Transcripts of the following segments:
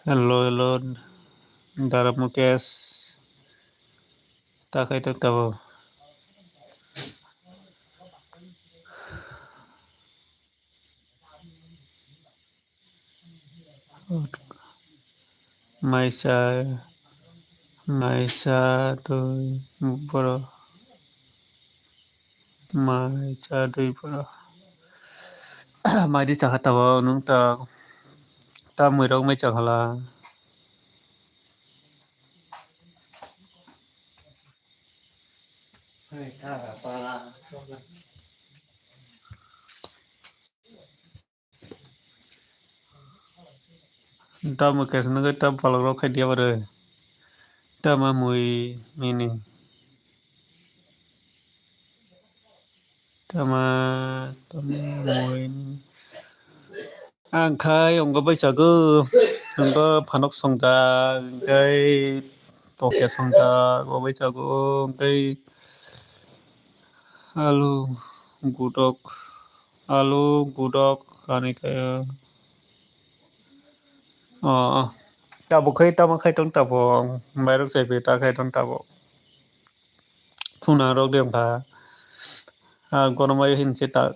Hello, hello, Dara Mukesh. Ta kay tabo. Maisa, Maisa tu boro, Maisa tu boro. Mai đi chả tabo nung ta mười đâu mấy chẳng là ta Mukesh nung ta palok ro khay dia boro. Ta ma mui mini. Ta mui. Ang khai ông có bây giờ cứ ông có phanok song ta cái poke song ta có bây giờ cái alu gudok alu gudok ani kaya tabo khai tama khai tong tabo merok se ta khai tong tabo phuna rok dem tha goromai hin se ta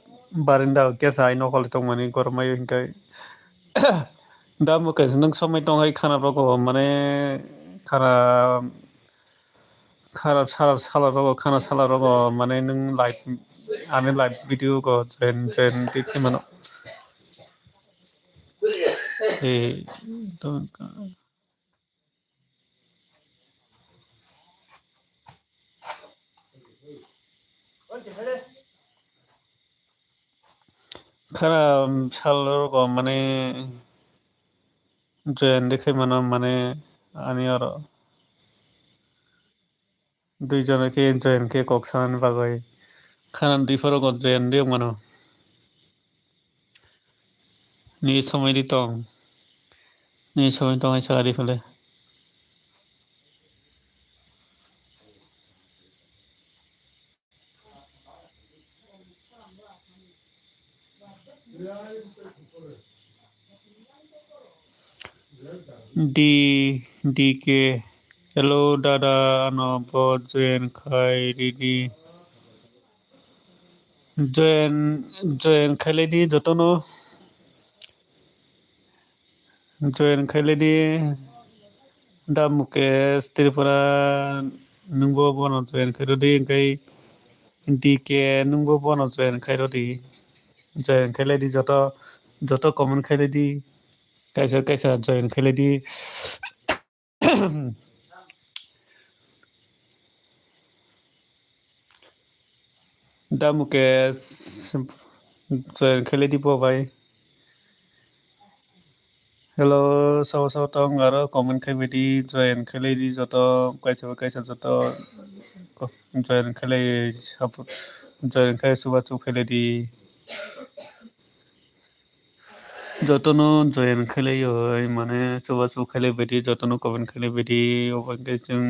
barinda ke sai no kol tong mani goromai hin kai da mo kai nang somai tong hai khana rok mane khana khana sala rok khana sala rok mane nang live ane live video ko jen ti mano e don khana sala rok mane jen দেখে মানে আমি আর দুইজনকে জয়েনকে কক্সান বাগৈ খানান দিফারক join দিও মানো নি সময় দিতং নি সময় তং সারি ফেলে ডি ডিকে হ্যালো দাদা নব জয়েন খাই দিদি জয়েন খাইলে দি যতন জয়েন খাইলে দি da Mukesh Tripura nungbo bono jয়েন খাইro di engkai dike nungbo bono jয়েন খাইro di jয়েন খাইলে di joto common খাইলে di kaisa jয়েন খাইলে di da Mukesh jয়েন খাইলে di po bhai hello sao tong aro common খাইবে di jয়েন খাইলে di joto kaisa joto jয়েন খাইলে jয়েন খাই suba chu খাইলে di যতনো join খেলাই হয় মানে চবা চু খেলে বেটি যতনো কমেন্ট খেলে বেটি ওবাকে जों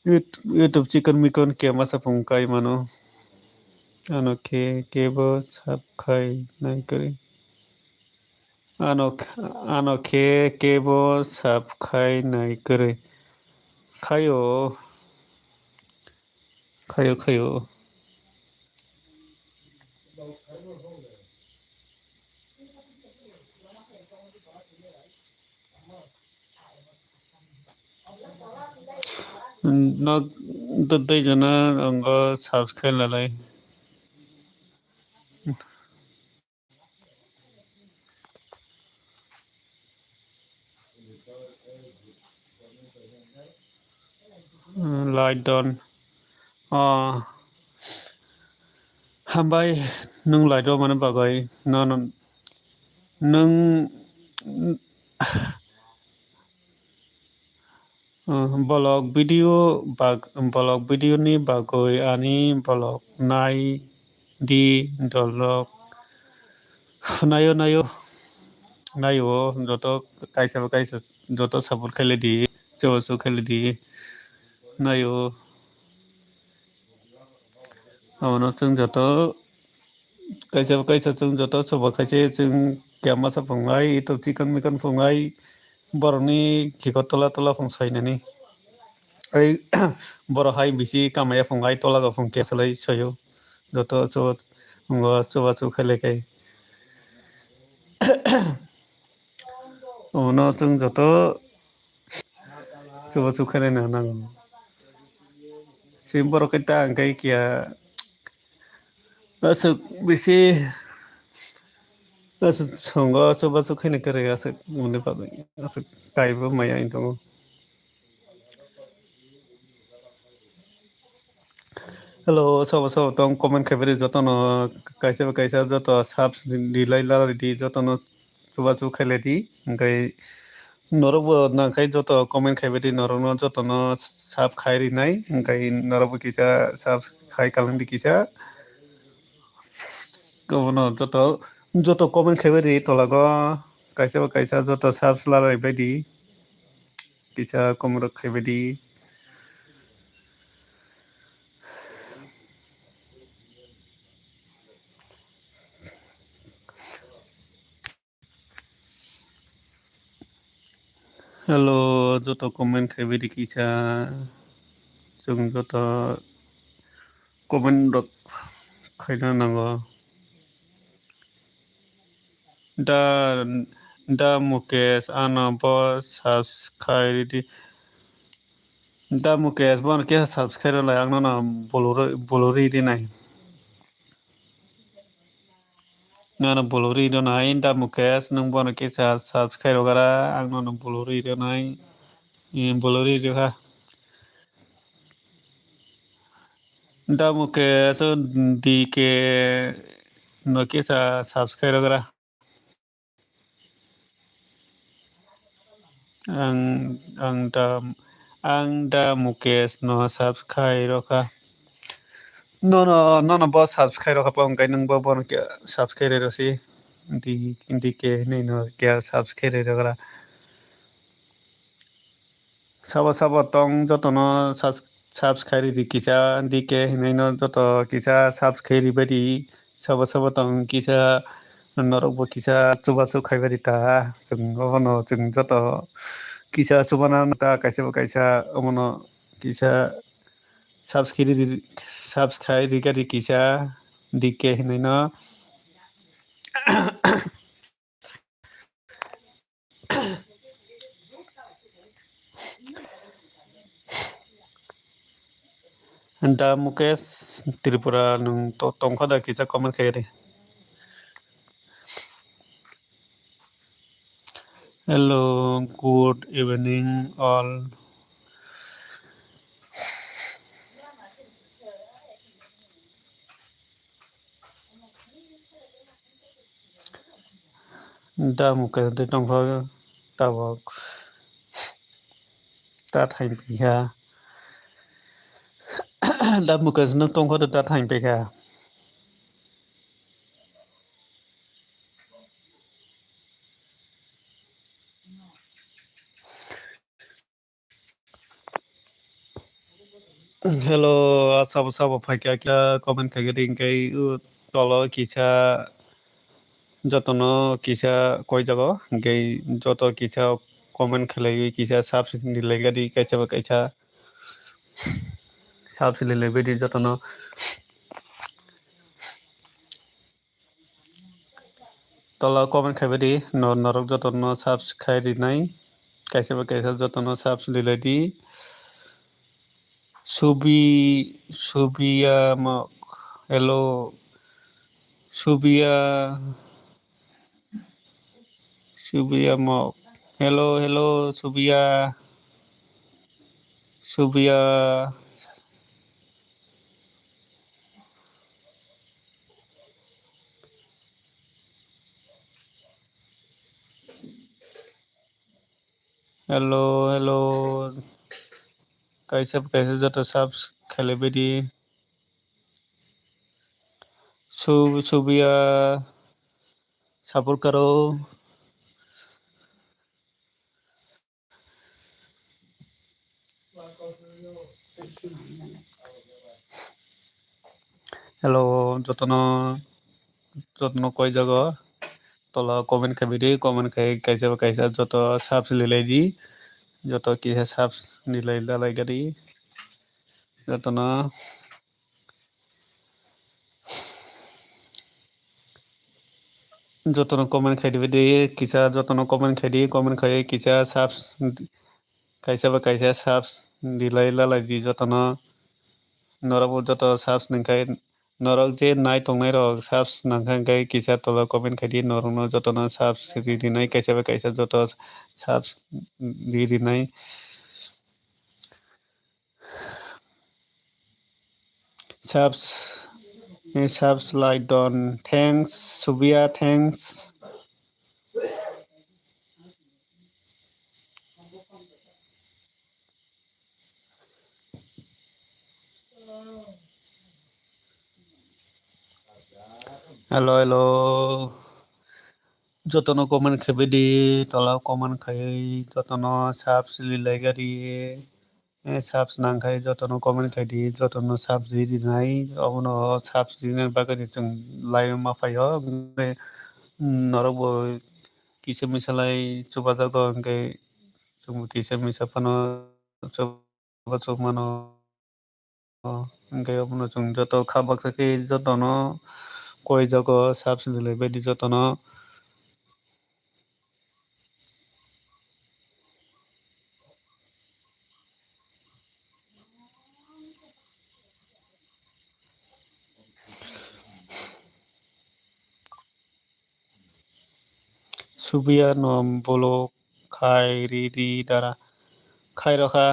YouTube चिकन मिकन केमा सफंकाय मानो अनोखे केबो सबखाय नाय करे अनोखे केबो सबखाय नाय करे खायो खायो no dai jana अंगो सबखाय लालाय लाइट डाउन हामबाय नों लाइटआव मानो बागाय नों ब्लग भिडिअनि बागै आनि ब्लग नाय di dolok nayo joto kaisa joto support khele di chosu khele di nayo amono chung joto kaisa chung joto soba khaise chung kema sa phongai to chicken mikan phongai बर'नि खिखर तला तला फंसायनानै ओइ बर' हाय बिसि कामाया फंगाय तलागा फंके सोलाय सयो जत चबत चबा चुब खेलेखाय उनाव जों जत चबा चुब खेलायनो नांगौ सिम बर' कैता अंकाय किया असक बेसे असक संग चबा चुब खेने करे असक मुने पाबे असक टाइप माया दङ हेलो सब सब तम कमेन्ट खेबरे जतन कायसे जत साब दिलाय लारि जतन चुबा चुब खेलेदि ओमफ्राय नरबो नाखाय जत कमेन्ट खायबायदि नरनो जतन साब खायरिनाय ओमफ्राय नरबो किसा साब खाय कालांदि किसा गुबुन जत कमेन्ट खेबेरि तलाग कायसा जत साब लाराय बायदि किसा कमेन्ट खायबायदि हेलो जत कमेन्ट खायबायदि किसा जों जत कमेन्ट खायनो नांगौ दा मुकेश आनब साबसक्राइब दा मुकेश बन के साबसक्राइब लाय आंनो ना बोलरे दिनाय ना बोलरे दिनाय दा मुकेश नों बन के साबसक्राइब करा आंनो बोलरे दिनाय बोलरे दिहा दा मुकेश डी के no के साबसक्राइब करा आं दा मुकेश न साबसक्राइब का no बस साबसक्राइब का पाऊँ नंग बन के साबसक्राइब रसी डी के नहीं no क्या साबसक्राइब करा साबा तंग जतन साबसक्राइब किसा डी के नहीं no जत किसा साबसक्राइब बायदि साबा तंग किसा नरबो किसा चुबा चुब खायबारि ता जों जत किसा चुबाना ता कैसा अमनो किसा साबसक्राइब रिगारि किसा दिके नहीं no दा मुकेश त्रिपुरा नों तंखा दा किसा कमेन्ट खायरि हेलो गुड इवनिं ऑल दा मुकेश दे तंखा ताबक दा टाइम गैया दा मुकेश नों तंखा दा टाइम गैया हेलो सब फाइका क्या कमेन्ट खायरि इनकाय तल किसा जतन किसा कय जाग इनकाय जत किसा कमेन्ट खेलाय किसा साब दिलायगारि कैसा साब सिलाय बायदि जतन तल कमेन्ट खायबायदि नरक जतन साबसक्राइब रिनाय कैसा जतन साब दिलायदि सुबिया हेलो सुबिया हेलो सुबिया हेलो कैसे जत साब खेले बायदि सुबिया सापर्ट करो हेलो जतन कय जाग tola comment khaibidi comment kaisa joto subs lilai di joto kisa subs nilai dalai gadi jotono jotono comment khaidibidi kisa jotono comment khaidi comment khai kisa subs kaisa subs nilai lalai di jotono norok joto subs ningkhai norok je nai tongnai rok subs nangkha kisa tola comment khaidi norok no jotono subs rinai kaisa joto subs rinai subs like don thanks subia thanks hello jotono comment khaibidi tola comment khai jotono subs lilai gadi subs nangkhai jotono comment khaidi jotono subs rinai abono subs rinai bagui chung live ma phaio norok bo kisa misalai chupajak do hingkhai chung kisa misa phano chubachu mano hingkhai abono chung joto khabak khe jotono koi jago subs lilai baidi jotono subia no bolo khai ri dara khai rokha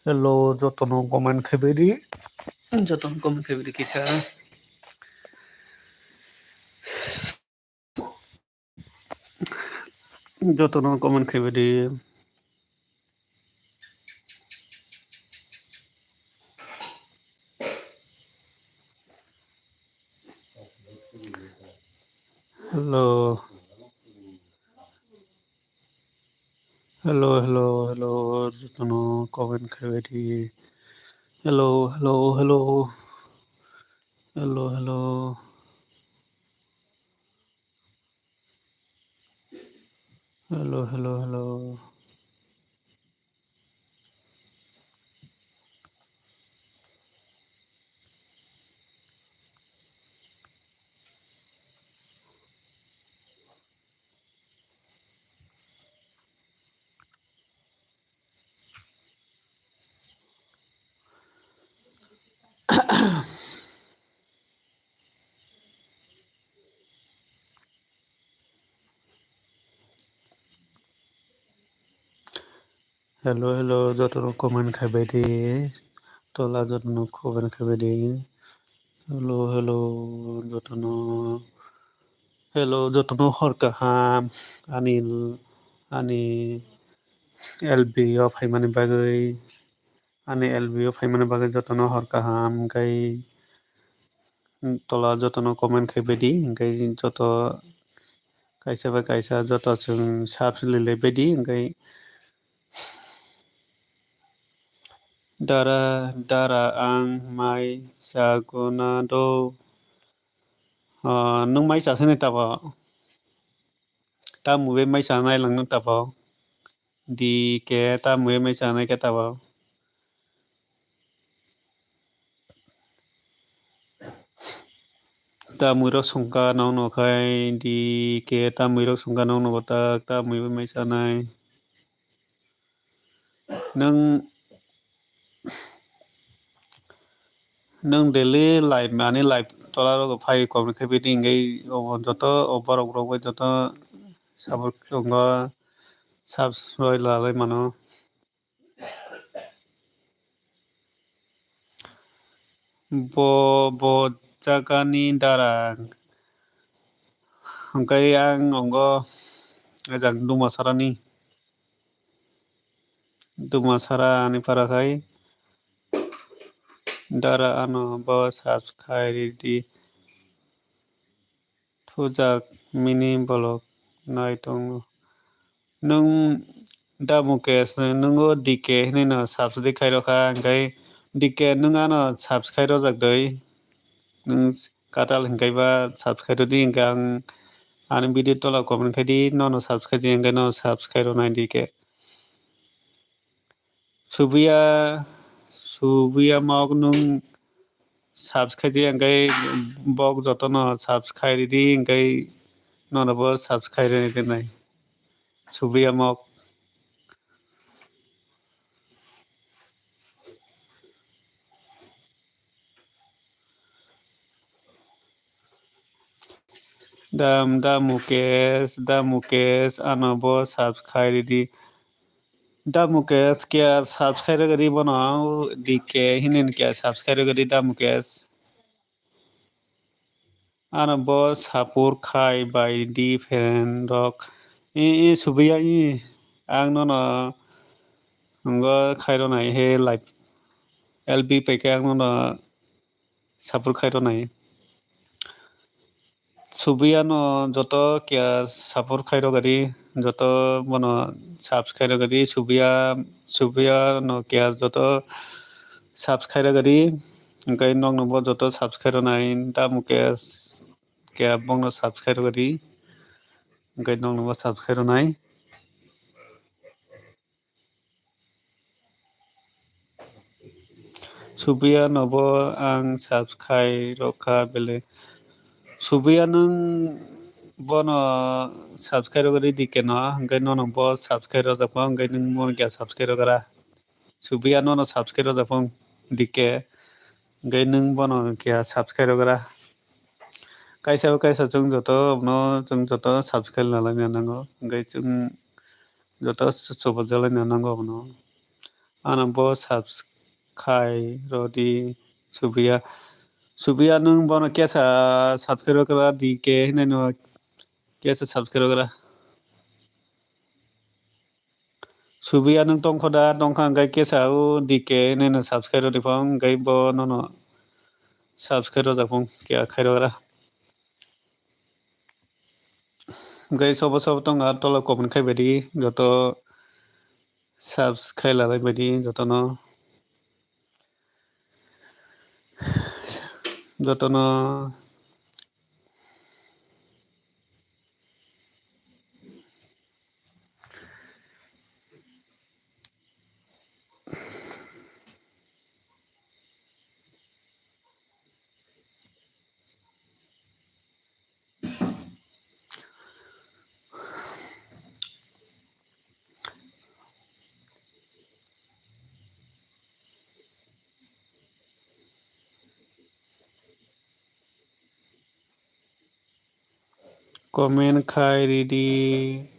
hello jotono comment khaibidi jotono comment khaibidi kisa jotono comment khaibidi hello jotono comment khaibidi hello hello hello jotono comment khaibidi tola jotono comment khaibidi hello jotono hor kaham ani LB o phaimani bagui ani LB o phaimani bagui jotono hor kaham hingkhai tola jotono comment khaibidi hingkhai joto kaisa joto chung subs lilai baidi hingkhai dara ang mai saguna do nung mai sasani tabo tamu mai sanai lang nung tabo di ke tamu mai sanai ke tabo tamu rok sungka no khai di ke tamu rok sungka no batak tamu mai sanai nung daily life mani life tola rok phai comment khaibidi hingkhai joto borok rok bai joto sabuk chungo subs roi lalai mano bo jagani dara hingkhai ang ongo ejak dumasara ni parakhai Dara ano bo subscribe di thujak mini blog nai tongo. Nung da mukesh nungo dike hinino subscribe khairokha hingkai dike nung ano subscribe rojak doi nung katal hingkai ba subscribe rodi hingkai ang ani video tola comment khai di nono subscribe hingkai no subscribe ronai dike. Subiya mok nung subscribe hingkai bok jotono subscribe di hingkai nono bo subscribe ronai denai. Subiya mok da mukesh ano bo subscribe di da mukesh kya subscribe gari bono dike hinin kya subscribe gari da mukesh ano bo sapur khai by di fan rok i subiya ang nono ngo khairo nai he like lb pk ang nono sapur khairo nai subiya no joto kya sapur khairo gari joto bono subscribe gari subiya no kya joto subscribe gari hingkai nog no bo joto subscribe nai da mukesh kya bongno subscribe gari hingkai nog no bo subscribe nai. Subiya no bo ang subscribe rokha bele subiya nung bono subscribe gari dike no hingkai nono bo subscribe rojak hingkai nung mon kya subscribe gara subiya nono subscribe rojak dike hingkai nung bono kya subscribe gara kaisa chung joto no chung joto subscribe lalai nango hingkai chung joto chubajalai nango no ano bo subscribe rodi subiya nung bono kesa subscribe gara dike hinai no kesa subscribe gara subiya nung tongkhoda tongkha hingkai kesa dike hinai no subscribe rodi phang hingkai bo nono subscribe rojak kya khairo gara hingkai sobo tonga tola comment khai baidi joto subscribe lalai baidi jotono comment khai ridi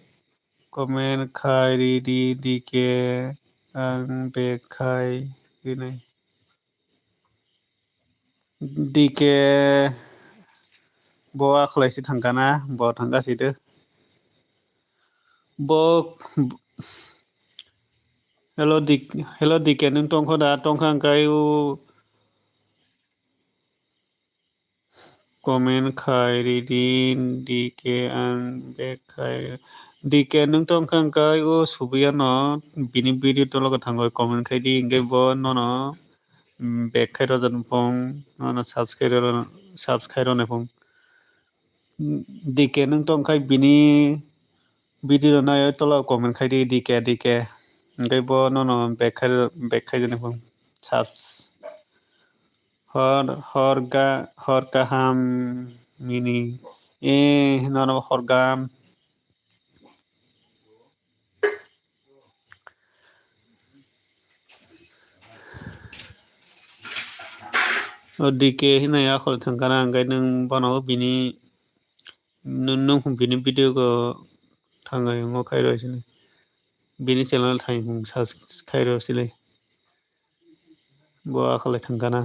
dike ang bek khai rinai dike bo akhlaisi thangkana bo thangkasido bo hello dike nung tongkhoda tongkha hingkai comment khai ridi dike ang bek khai dike nung tongkha hingkai subiya no bini video tologo thangoi comment khai di hingkai bo nono bek khai rojan phong nono subscribe ronai phong dike nung tongkhai bini video nai tola comment khai di dike hingkai bo nono bek khai jani phong hor kaham mini nono hor gam dike hinai akhol thangkana hingkai nung bono bini nung bini video ko thangai ngo khairo sini bini channel thai khairo silai bo akhlai thangkana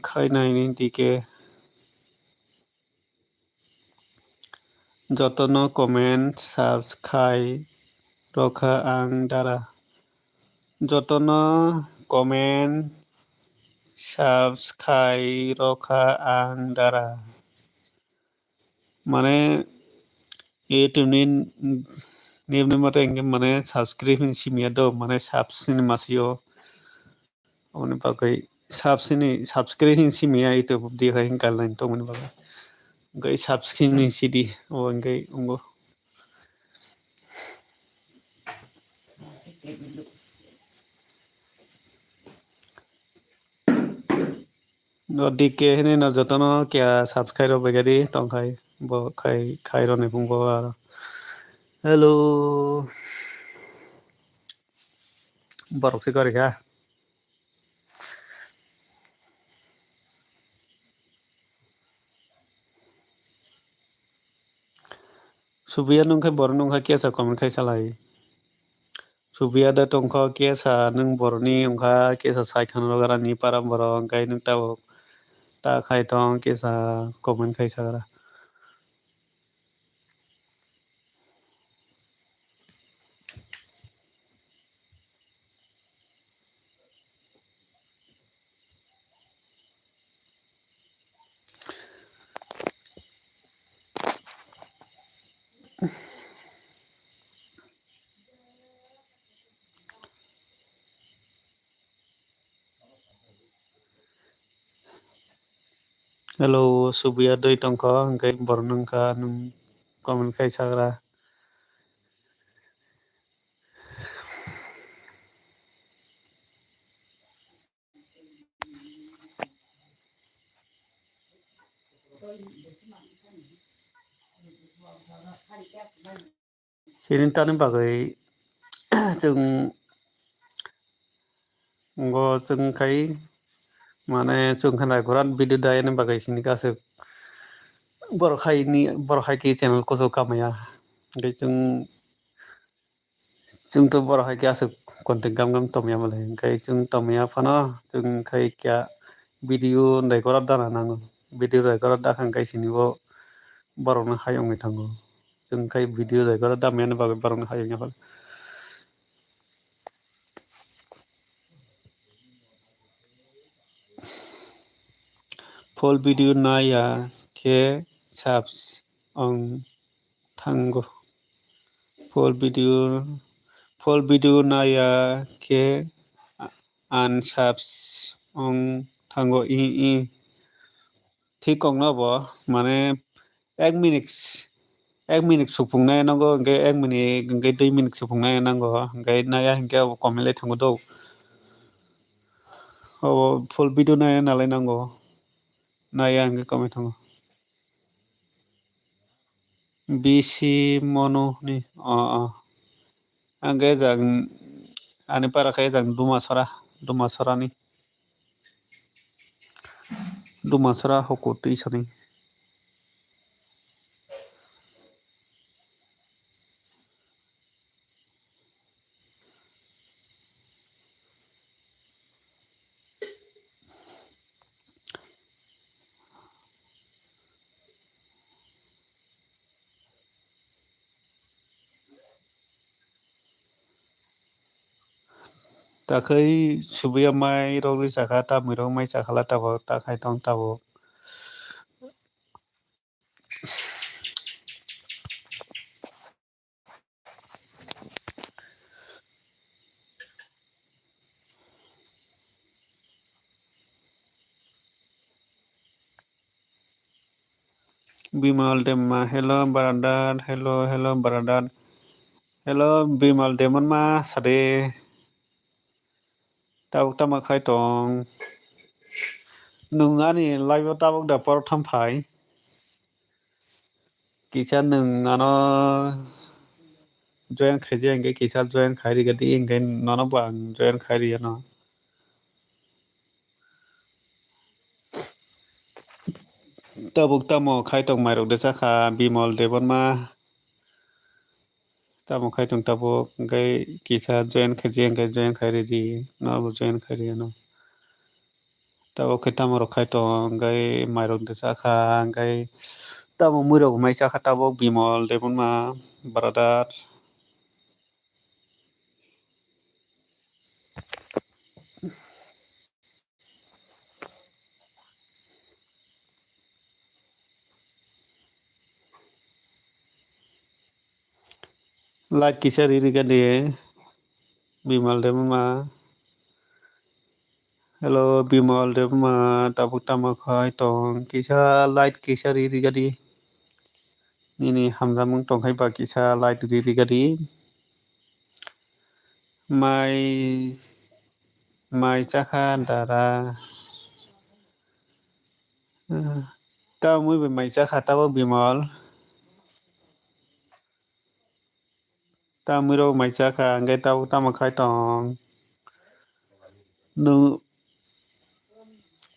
khai nai ni dike Jotono comment subscribe roka ang dara. Jotono comment subscribe roka ang dara. माने YouTube ni mate engge माने subscription simia do माने subscription masio oni bagai subscription simia YouTube di kain kalnain to mani bagai gai subscription sidi o gai ungo no dike hene no jotono kya subscribe bagadi tongkai bo khai ro ne bungbo hello borok se kari ha subiya nungkai bor nungkai kya sa comment khai salai subiya da tongkho kya sa nung borni ungkha kya sa sai khan logara ni param borong kai nung ta khai tong kya sa comment khai sagara hello subiya doi tongkho kai bor nungkha nung comment khai sagara sini tani bagai chung go chung khai माने chung khanai koran video dai ne bagai sini kasu bor khai ki channel ko so kamaya gai chung to bor khai ki asu content gam tomya male gai chung tomya phano chung khai kya video dai korat dana nango video dai korat da khang gai sini bo borok no hayong ni thango chung khai video dai korat da men bagai borok no hayong ya full video na ya ke subs on thango full video na ya ke unsubs on thango i ঠিক কং না bo মানে 1 minute supungna nango ge 1 minute ge 2 minute supungna nango ge naya hingke komele thango do o full video na nalai nango naya hingke komel thango BC mono ni angge jang ani para khay jang dumasara hoko tuisani ta khai subiya mai rogri sakha ta mirong mai sakhala ta bo ta khai tong ta bo Bimal Demma hello Barandan hello Barandan hello Bimal Demon ma sade tau ta ma khai tong nung ani live ta bok da por tham phai kisa nung ano join khai je engge kisa join khai ri gati engge nono bang join khai ri no ta bok ta mo khai tong mai rok de sa kha Bimal Demon ma ta mo khai tong ta bo engge kisa join khai je engge join khai ri di no bo join khai ri no ta bo khai ta mo rok khai tong engge mai rok de sa kha engge tamo muro mai cha khata bo bimol debon ma brother light kisar iri gade bimal debon ma hello bimal debon ma tabuk tama khai tong kisa light kisar iri gade nini hamjamung tong khai ba kisa light iri gade mai chakha dara tao mới về mai chakha tao bimal tao mới đâu mai chakha ngay tao tama khai tong nu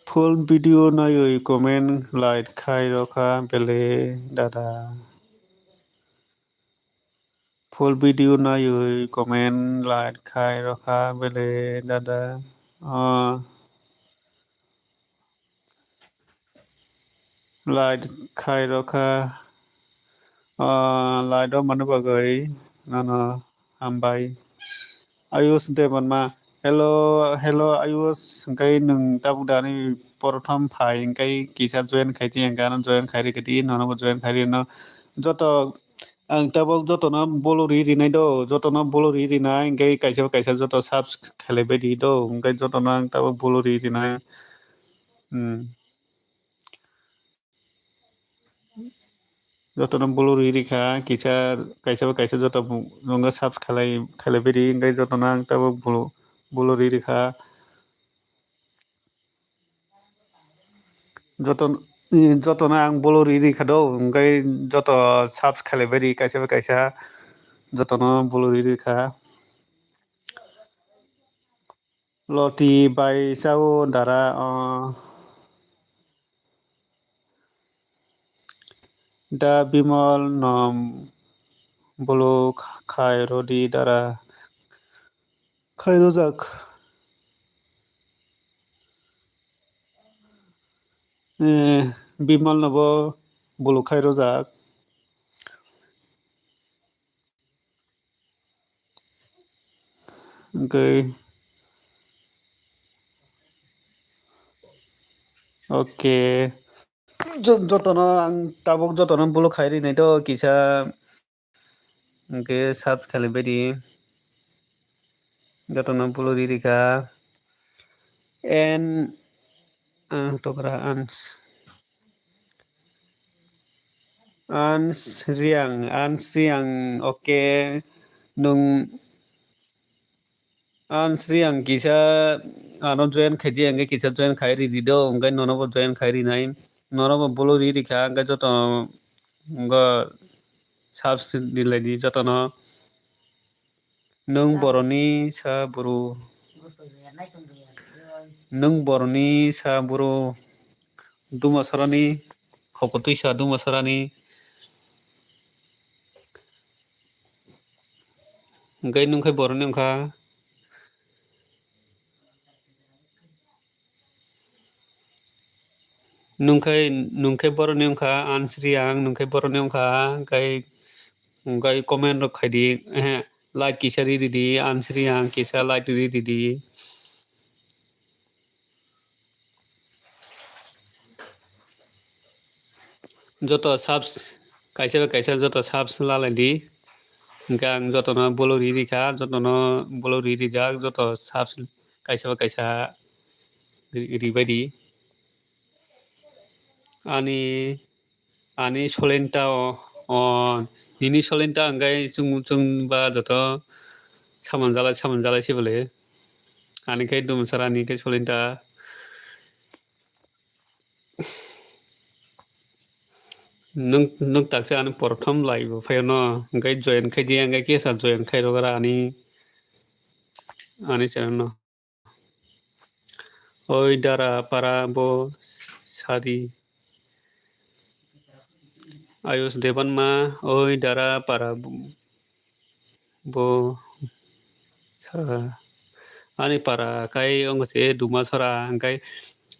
full video na yoi comment like khai rokha bele dada full video na yoi comment like khai rokha bele dada like khai rokha like do manu bagai nana hambai ayus deban ma hello hello ayus kai nung tabu dani prothom phai kai kisa join khai chi engana join khai ri kati nono join khai ri no joto ang tabok joto na bolori ri nai do joto na bolori ri nai kai kaisa joto subs khale be di do kai joto na ang tabok bolori ri nai joto na bolori ri kha kaisa joto nonga subs khalai be di kai joto na ang tabok bolori ri kha joto na ang bolori ri kha do kai joto subs khalai be di kaisa joto na bolori ri kha loti bai sao dara da bimal nom bolo khai rodi dara khai rojak bimal nobo bolo khai rojak okay okay jotono ang tabok jotono bolo khai ri nai do kisa ke subs khale be di jotono bolo ri kha en tokra ans riang okay nung ans riang kisa ano join khai ji ang kisa join khai ri di do ngai nono bo join khai ri nai nono bo bolo ri kha ngai joto nga subs dilai di jotono nung boroni sa buru nung boroni sa buru duma sarani hopotui sa duma sarani ngai nung khai boroni ongkha nungkai boroni ongkha ansriang nungkai boroni ongkha ngai comment rok khai di like kisa ri di ansriang kisa like ri di joto subs kaisa joto subs lalai di gang joto no bolori ri kha joto no bolori ri jak joto subs kaisa ri bai di ani solenta nini solenta angkai chung ba joto saman jalai se bole ani kai dum sarani kai solenta nung taksa ani prothom lai bo phai no angkai join khai ji angkai kesa join khai ro gara ani channel no oi dara para bo sadi ayus devan ma oi dara para bo ani para kai ong se duma sara angkai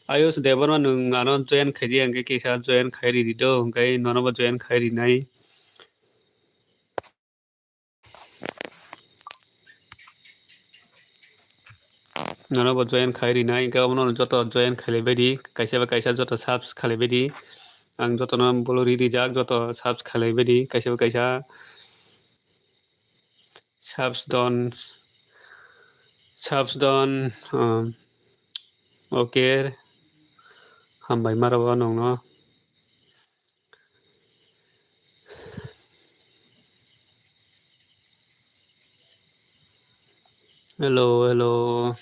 Ayus Deborah nung ano join khaji angke kisa join khairi dido angke nono join khairi nai nono join khairi nai angke omono joto join khale bedi kaisa joto subs khale bedi ang joto no bolori rijak joto subs khale bedi kaisa subs don okay hambai marabo nong no hello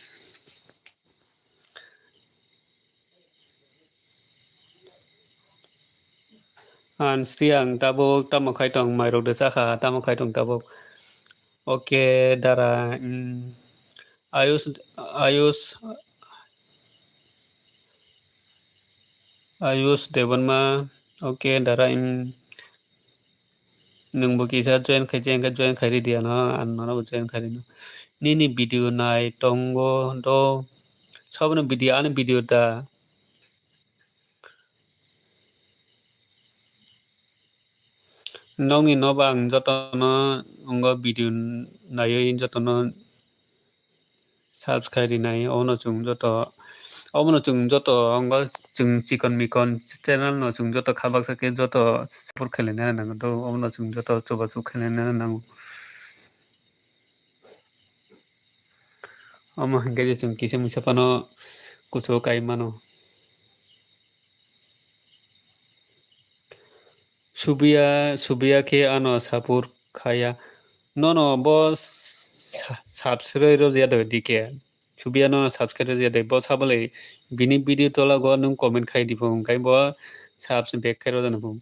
an siang tabuk tamakai tong mairok desa kha tamakai tong tabuk okay dara ayus ayus ayus devanma okay dara nung bo kisa join khaji angke join khairi dia no an nono join khairi no nini video nai tongo do sabno video da nongni no bang joto no ongo video nayo joto no subscribe nai ono chung joto omono chung joto ongo chung chikon mikon channel no chung joto khabak sake joto support khailena nang do omono chung joto choba chu khailena nang omo hingke chung kisa musapano kucho kai mano subia ke ano support khaya no boss subscribe ro ya do dike subia no subscribe ya de bo sabale bini video tola go nung comment khai dibo kai bo subs back khai ro jana bo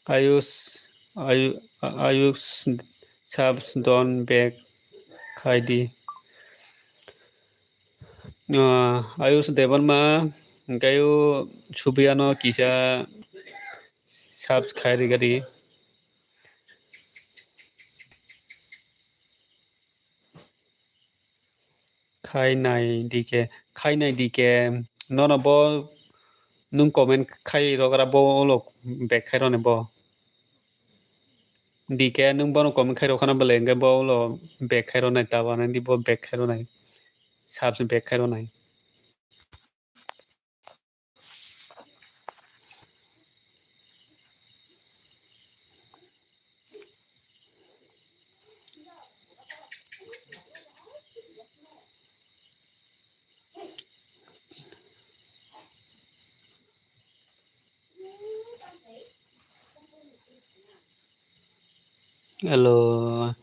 ayus ayus subs don back khai di ayus devan ma gayo subia no kisa subs khai ri gadi khai nai dike no bo nung comment khai ro gara bo lo back khai ro ne bo dike nung bo no comment khai ro khana bele ngai bo lo back khai ro nai ta ba nai di bo back khai ro nai subs back khai ro nai hello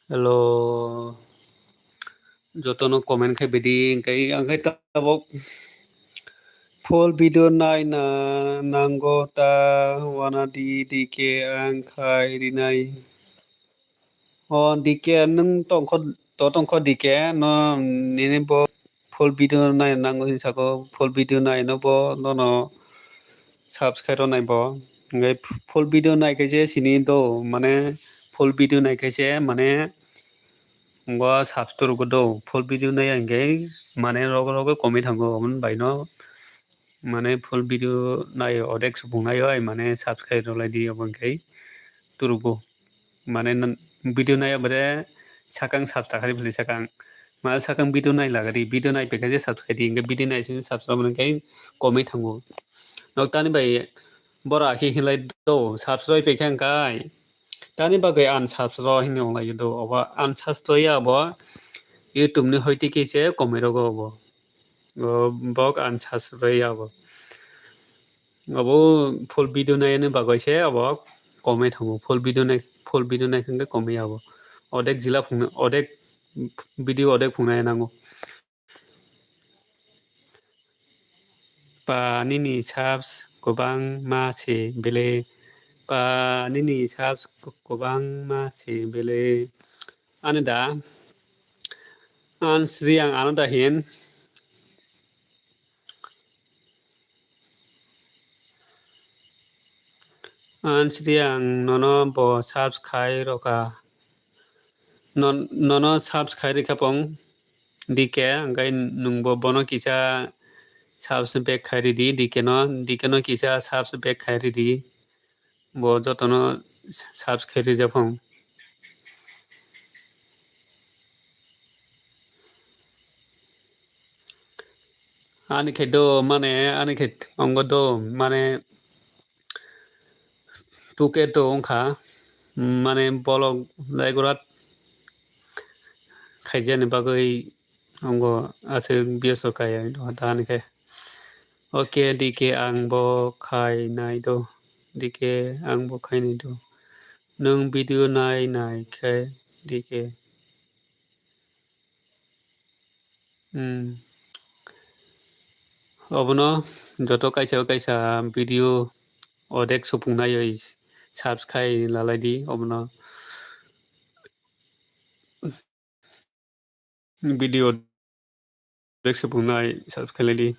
hello joto no comment khai bedi kai angkai tabok full video nai na nango ta wana dike ang khai ri nai dike nung tongkho dike no nini bo full video nai nango hinsako full video nai no bo no subscribe ro nai bo ngai full video nai kaise sini do mane full video nai kaise mane ngo subscribe go do full video nai angkai mane rogo komi thango mon bai no mane full video nai odek subung nai oi mane subscribe ro lai di abangkai turugo mane video nai abare sakang subscribe beli sakang mal sakang video nai lagari video nai pe kaise subscribe di video nai sin subscribe kai komi thango noktani bai bora ki hilai do subscribe pe khang kai tani bagai unsubscribe hinong lai do oba unsubscribe ya bo youtube ni hoiti kise komero go bo bok unsubscribe ya bo abo full video nai ne bagai se abo kome thango full video nai khang komai abo odek jila phungna odek video odek phungna nango panini subs gobang mase bele panini subs gobang mase bele anada an sriang anada hin an sriang nono bo subs khai roka nono subs khai rekapong dike angkai nungbo bono kisa subs back khai di dike no kisa subs back khai di bo jotono subs khai japong ani khedo mane ani khet ongodo mane tuke to ongkha mane bolok laigorat khaijani bagoi ongo ase bioso kaya dan ke oke dike ang bo khai nai do dike ang bo khai nai do nung video nai khe dike obono joto kaisa video odek supungna yoi subscribe lalai di obono video odek supungna subscribe lalai di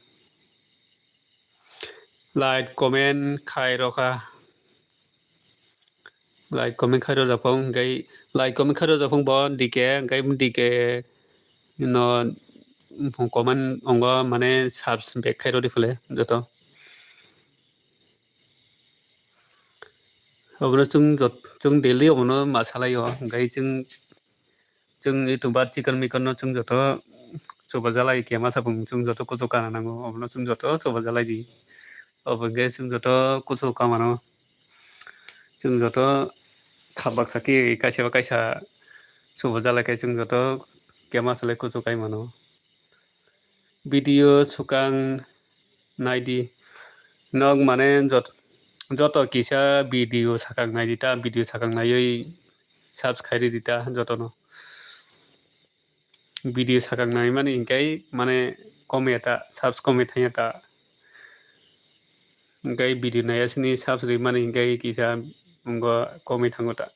like comment khai roka like comment khai ro japong gai like comment khai ro japong bon dike gai dike no comment ongo mane subs back khai ro difule joto obono chung daily obono masalai yo gai chung YouTube chicken mikon no chung joto coba jalai kema sabung chung joto kucho kana nango obono chung joto coba jalai di obonge chung joto kucho kamano chung joto khabak saki kaisa coba jalai kai chung joto kema salai kucho kai mano video sukang naidi nog mane joto kisa video sakang nai dita video sakang nai subscribe dita joto no video sakang nai mane ingkai mane kometa subs comment thayata ingkai video naya sini subs ri mane ingkai kisa ngo comment thangota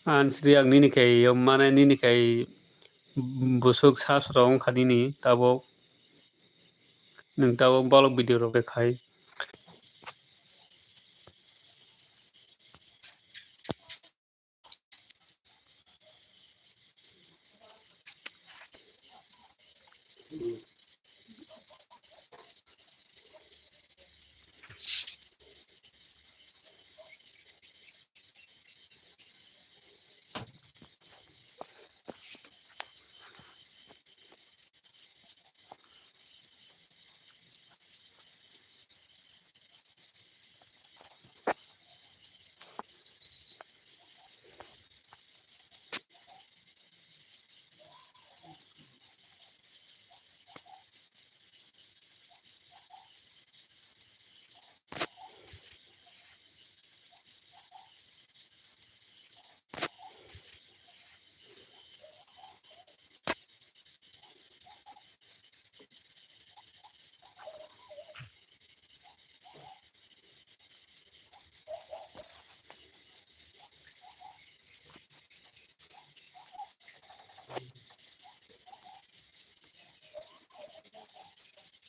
an sriang nini kai mane nini kai busuk subs rong khadini tabo nung tabo bolok video ro khai